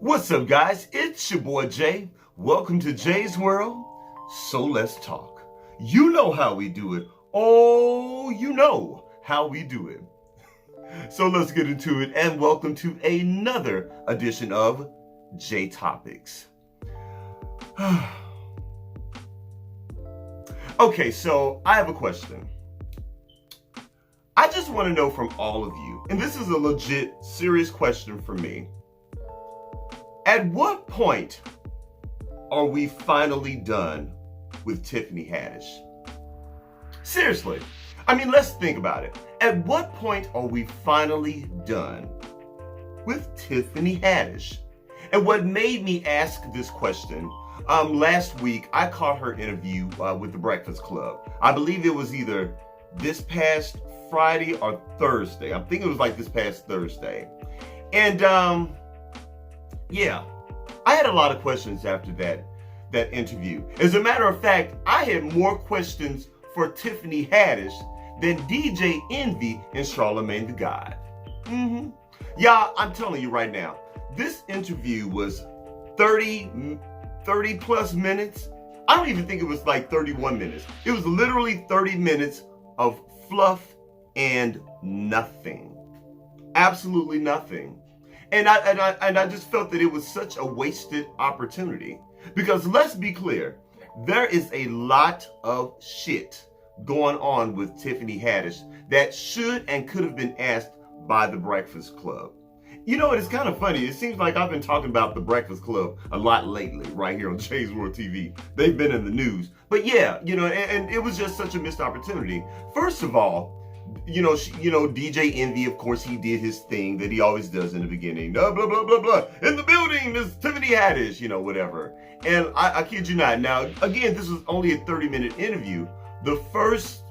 What's up, guys? It's your boy Jay. Welcome to Jay's World. So let's talk. You know how we do it. Oh, you know how we do it. So let's get into it, and welcome to another edition of J Topics. Okay, so I have a question. I just want to know from all of you, and this is a legit, serious question for me. At what point are we finally done with Tiffany Haddish? Seriously. I mean, let's think about it. At what point are we finally done with Tiffany Haddish? And what made me ask this question, last week I caught her interview with The Breakfast Club. I believe it was either this past Friday or Thursday. I think it was like this past Thursday. And yeah, I had a lot of questions after that interview. As a matter of fact, I had more questions for Tiffany Haddish than DJ Envy and Charlamagne the God. Yeah, I'm telling you right now, this interview was 30 plus minutes. I don't even think it was like 31 minutes. It was literally 30 minutes of fluff and nothing. Absolutely nothing. And I just felt that it was such a wasted opportunity. Because let's be clear, there is a lot of shit going on with Tiffany Haddish that should and could have been asked by The Breakfast Club. You know, it's kind of funny. It seems like I've been talking about The Breakfast Club a lot lately, right here on JaisWorldtv. They've been in the news. But yeah, you know, and it was just such a missed opportunity. First of all, DJ Envy, of course, he did his thing that he always does in the beginning. Blah, blah, blah, blah, blah. In the building, there's Tiffany Haddish, whatever. And I kid you not. Now, again, this was only a 30-minute interview. The first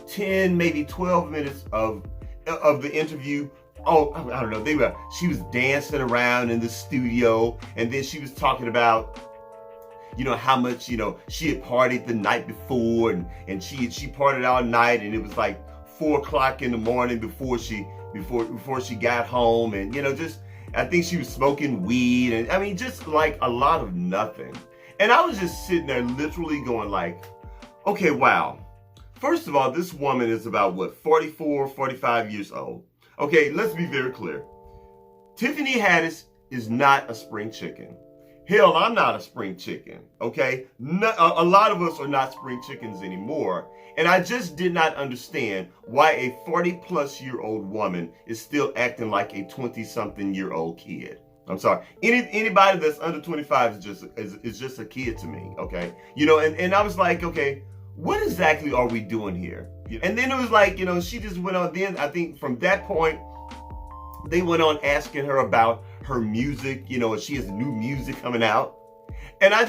10, maybe 12 minutes of the interview, I don't know, she was dancing around in the studio, and then she was talking about how much, she had partied the night before, and she partied all night, and it was like 4 o'clock in the morning before she got home, and I think she was smoking weed, and I mean, just like a lot of nothing. And I was just sitting there literally going like, okay, wow. First of all, this woman is about 44, 45 years old. Okay, let's be very clear. Tiffany Haddish is not a spring chicken. Hell, I'm not a spring chicken, okay? A lot of us are not spring chickens anymore. And I just did not understand why a 40-plus-year-old woman is still acting like a 20-something-year-old kid. I'm sorry. Anybody that's under 25 is just a kid to me, okay? And I was like, okay, what exactly are we doing here? And then it was like, she just went on. Then I think from that point, they went on asking her about her music, she has new music coming out. And I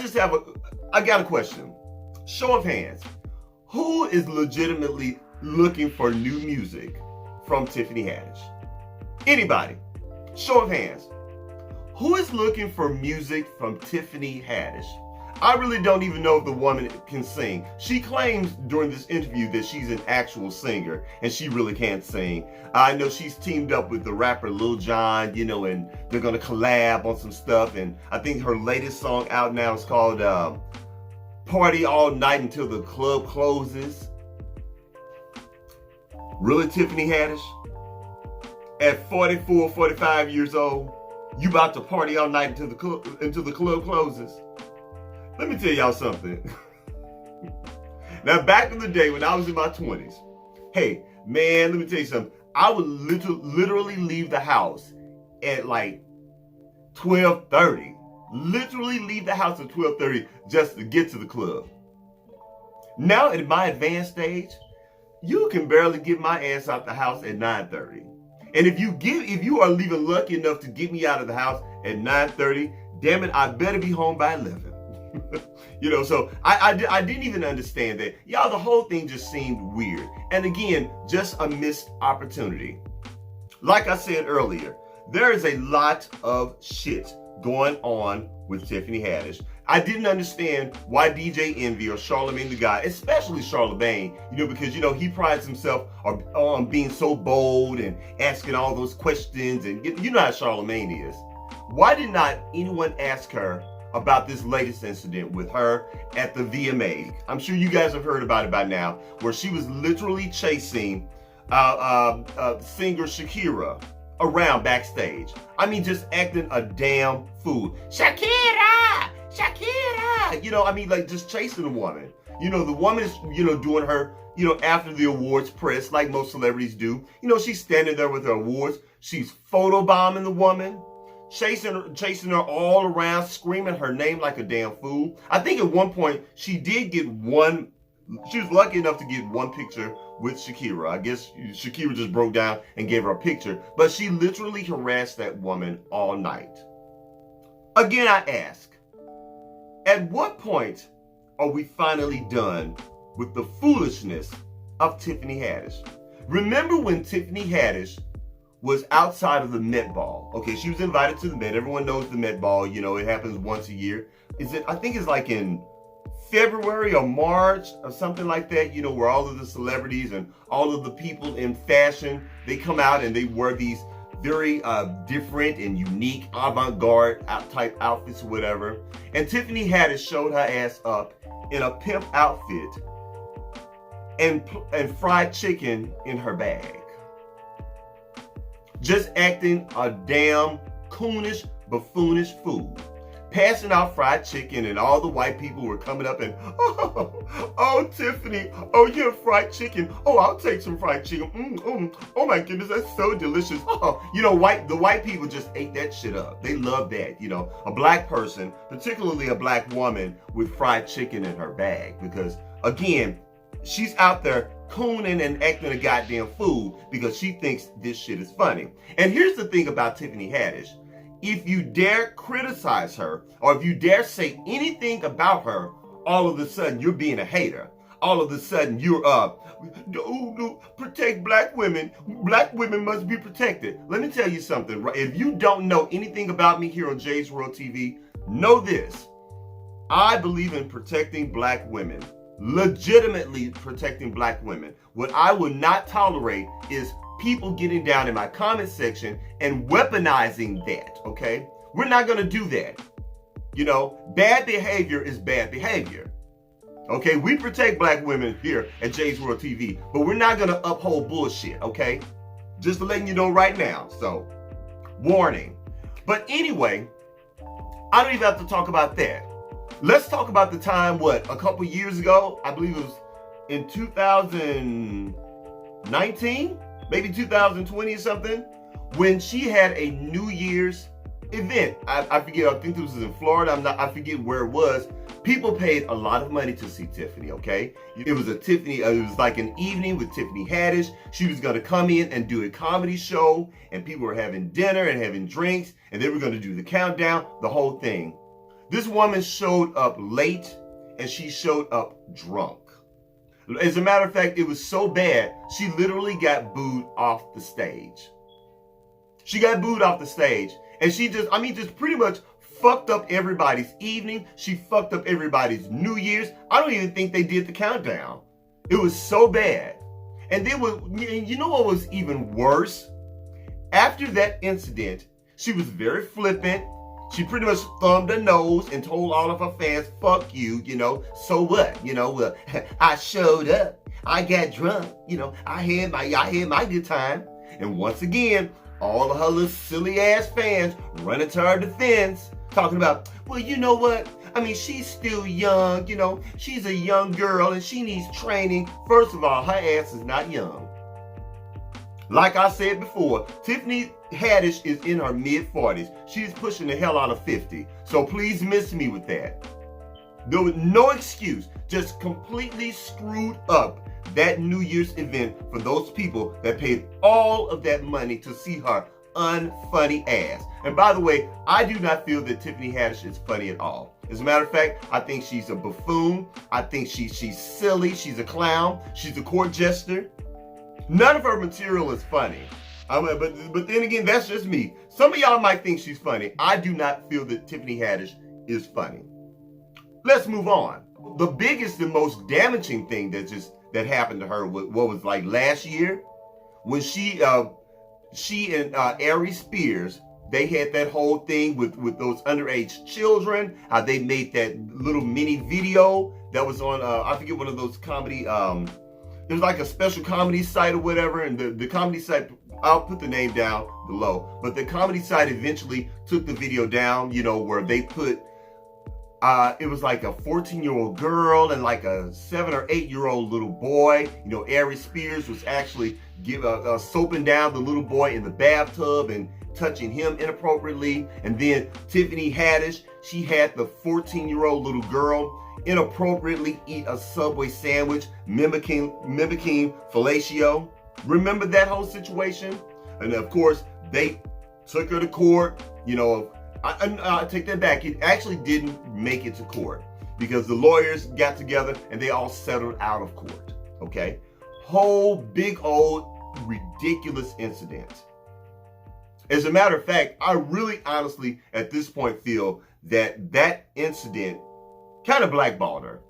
got a question. Show of hands. Who is legitimately looking for new music from Tiffany Haddish? Anybody? Show of hands. Who is looking for music from Tiffany Haddish? I really don't even know if the woman can sing. She claims during this interview that she's an actual singer, and she really can't sing. I know she's teamed up with the rapper Lil Jon, and they're going to collab on some stuff. And I think her latest song out now is called Party All Night Until the Club Closes. Really, Tiffany Haddish? At 44, 45 years old, you about to party all night until the club closes? Let me tell y'all something. Now, back in the day when I was in my 20s, hey, man, let me tell you something. I would literally leave the house at like 12:30. Literally leave the house at 12:30 just to get to the club. Now, at my advanced age, you can barely get my ass out the house at 9:30. And if you are even lucky enough to get me out of the house at 9:30, damn it, I better be home by 11. So I didn't even understand that. Y'all, the whole thing just seemed weird. And again, just a missed opportunity. Like I said earlier, there is a lot of shit going on with Tiffany Haddish. I didn't understand why DJ Envy or Charlamagne the God, especially Charlamagne, because, he prides himself on being so bold and asking all those questions. And you know how Charlamagne is. why did not anyone ask her about this latest incident with her at the VMA? I'm sure you guys have heard about it by now, where she was literally chasing singer Shakira around backstage. I mean, just acting a damn fool. Shakira! Shakira! You know, I mean, like just chasing the woman. You know, the woman is, you know, doing her, you know, after the awards press, like most celebrities do. You know, she's standing there with her awards. She's photobombing the woman, chasing her all around, screaming her name like a damn fool. I think at one point she did get one, she was lucky enough to get one picture with Shakira. I guess Shakira just broke down and gave her a picture, but she literally harassed that woman all night. Again, I ask, at what point are we finally done with the foolishness of Tiffany Haddish? Remember when Tiffany Haddish was outside of the Met Ball? Okay, she was invited to the Met. Everyone knows the Met Ball. You know, it happens once a year. I think it's like in February or March or something like that, you know, where all of the celebrities and all of the people in fashion, they come out and they wear these very different and unique avant-garde type outfits or whatever. And Tiffany Haddish showed her ass up in a pimp outfit and fried chicken in her bag. Just acting a damn coonish, buffoonish fool. Passing out fried chicken, and all the white people were coming up and, oh, Tiffany, oh, you have fried chicken. Oh, I'll take some fried chicken. Oh my goodness, that's so delicious. Oh, you know, the white people just ate that shit up. They love that, you know, a black person, particularly a black woman with fried chicken in her bag, because again, she's out there cooning and acting a goddamn fool because she thinks this shit is funny. And here's the thing about Tiffany Haddish. If you dare criticize her, or if you dare say anything about her, all of a sudden you're being a hater. All of a sudden you're protect black women. Black women must be protected. Let me tell you something. If you don't know anything about me here on JaisWorldtv, know this. I believe in protecting black women. Legitimately protecting black women. What I will not tolerate is people getting down in my comment section and weaponizing that, okay? We're not gonna do that. You know, bad behavior is bad behavior. Okay, we protect black women here at JaisWorldtv, but we're not gonna uphold bullshit, okay? Just letting you know right now, so, warning. But anyway, I don't even have to talk about that. Let's talk about the time, a couple years ago, I believe it was in 2019? Maybe 2020 or something, when she had a New Year's event. I forget, I think this was in Florida, I forget where it was. People paid a lot of money to see Tiffany, okay? It was it was like an evening with Tiffany Haddish. She was gonna come in and do a comedy show, and people were having dinner and having drinks, and they were gonna do the countdown, the whole thing. This woman showed up late, and she showed up drunk. As a matter of fact, it was so bad, she literally got booed off the stage. She got booed off the stage. And she just pretty much fucked up everybody's evening. She fucked up everybody's New Year's. I don't even think they did the countdown. It was so bad. And then, you know what was even worse? After that incident, she was very flippant. She pretty much thumbed her nose and told all of her fans, fuck you, you know, so what? You know, well, I showed up, I got drunk, you know, I had my good time. And once again, all of her little silly ass fans running to her defense, talking about, well, you know what? I mean, she's still young, you know, she's a young girl and she needs training. First of all, her ass is not young. Like I said before, Tiffany Haddish is in her mid-40s. She's pushing the hell out of 50. So please miss me with that. There was no excuse. Just completely screwed up that New Year's event for those people that paid all of that money to see her unfunny ass. And by the way, I do not feel that Tiffany Haddish is funny at all. As a matter of fact, I think she's a buffoon. I think she's silly. She's a clown. She's a court jester. None of her material is funny. But then again, that's just me. Some of y'all might think she's funny. I do not feel that Tiffany Haddish is funny. Let's move on. The biggest and most damaging thing that happened to her was like last year, when she and Aries Spears they had that whole thing with those underage children, how they made that little mini video that was on, I forget, one of those comedy, there's like a special comedy site or whatever, and the comedy site, I'll put the name down below, but the comedy site eventually took the video down, you know, where they put, it was like a 14-year-old girl and like a 7 or 8-year-old little boy. You know, Ari Spears was actually soaping down the little boy in the bathtub and touching him inappropriately. And then Tiffany Haddish, she had the 14-year-old little girl inappropriately eat a Subway sandwich, mimicking fellatio. Remember that whole situation? And of course, they took her to court. You know, I take that back. It actually didn't make it to court because the lawyers got together and they all settled out of court. Okay? Whole big old ridiculous incident. As a matter of fact, I really honestly at this point feel that that incident kind of blackballed her.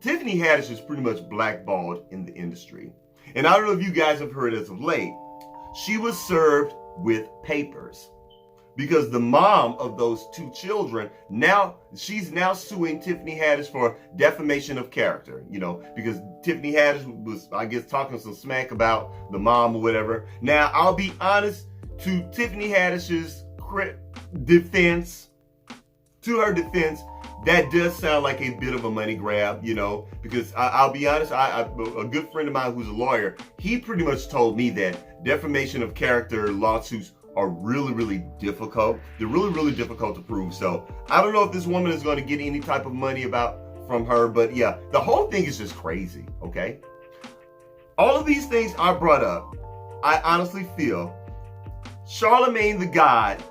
Tiffany Haddish is pretty much blackballed in the industry. And I don't know if you guys have heard as of late, she was served with papers because the mom of those 2 children, she's now suing Tiffany Haddish for defamation of character, you know, because Tiffany Haddish was, I guess, talking some smack about the mom or whatever. Now, I'll be honest, to Tiffany Haddish's defense, that does sound like a bit of a money grab, you know, because I'll be honest, a good friend of mine who's a lawyer, he pretty much told me that defamation of character lawsuits are really, really difficult. They're really, really difficult to prove. So I don't know if this woman is going to get any type of money from her, but yeah, the whole thing is just crazy, okay? All of these things I brought up, I honestly feel Charlamagne the God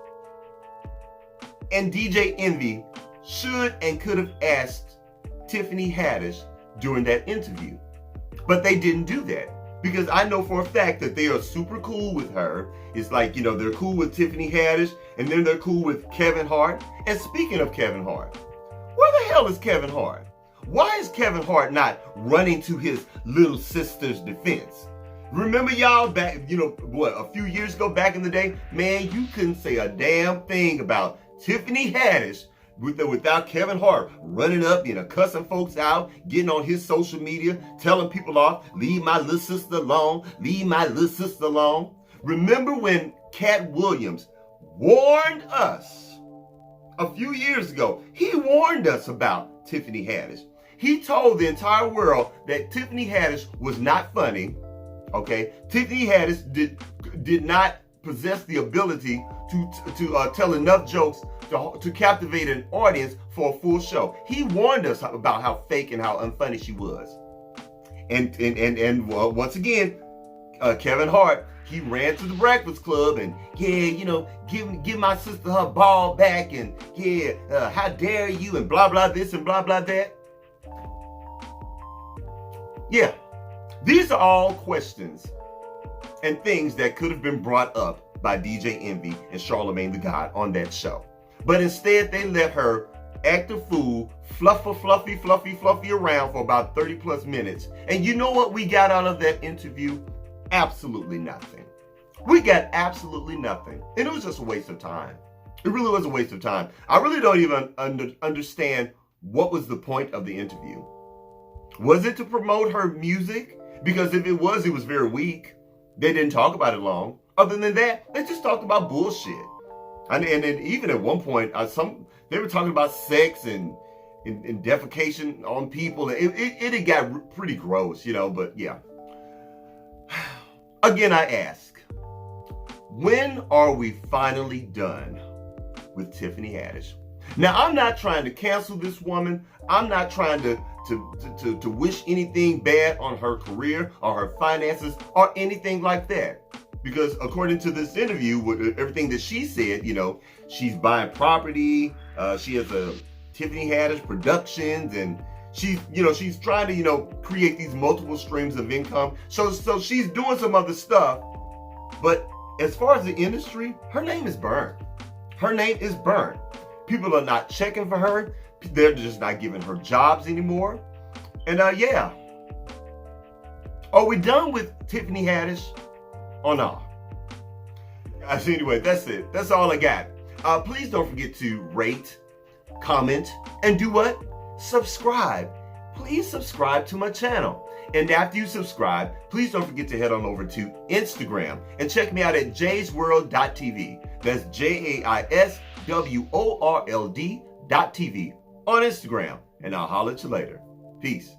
and DJ Envy should and could have asked Tiffany Haddish during that interview. But they didn't do that because I know for a fact that they are super cool with her. It's like, you know, they're cool with Tiffany Haddish and then they're cool with Kevin Hart. And speaking of Kevin Hart, where the hell is Kevin Hart? Why is Kevin Hart not running to his little sister's defense? Remember y'all back, you know, what, a few years ago back in the day, man, you couldn't say a damn thing about Tiffany Haddish without Kevin Hart running up, you know, cussing folks out, getting on his social media, telling people off, leave my little sister alone, leave my little sister alone. Remember when Cat Williams warned us a few years ago? He warned us about Tiffany Haddish. He told the entire world that Tiffany Haddish was not funny, okay? Tiffany Haddish did not possess the ability to tell enough jokes to captivate an audience for a full show. He warned us about how fake and how unfunny she was. And once again, Kevin Hart, he ran to the Breakfast Club and, yeah, you know, give my sister her ball back and, yeah, how dare you and blah, blah this and blah, blah that. Yeah, these are all questions and things that could have been brought up by DJ Envy and Charlamagne the God on that show. But instead, they let her act a fool, fluffy around for about 30 plus minutes. And you know what we got out of that interview? Absolutely nothing. We got absolutely nothing. And it was just a waste of time. It really was a waste of time. I really don't even understand what was the point of the interview. Was it to promote her music? Because if it was very weak. They didn't talk about it long. Other than that, they just talked about bullshit. And even at one point, they were talking about sex and defecation on people. It got pretty gross, you know, but yeah. Again, I ask, when are we finally done with Tiffany Haddish? Now, I'm not trying to cancel this woman. I'm not trying to wish anything bad on her career or her finances or anything like that. Because according to this interview, with everything that she said, you know, she's buying property. She has a Tiffany Haddish Productions, and she's trying to, you know, create these multiple streams of income. So she's doing some other stuff. But as far as the industry, her name is burnt. Her name is burnt. People are not checking for her. They're just not giving her jobs anymore. And yeah. Are we done with Tiffany Haddish or not? Anyway, that's it. That's all I got. Please don't forget to rate, comment, and do what? Subscribe. Please subscribe to my channel. And after you subscribe, please don't forget to head on over to Instagram and check me out at JaisWorldtv. That's JaisWorld.tv on Instagram. And I'll holler at you later. Peace.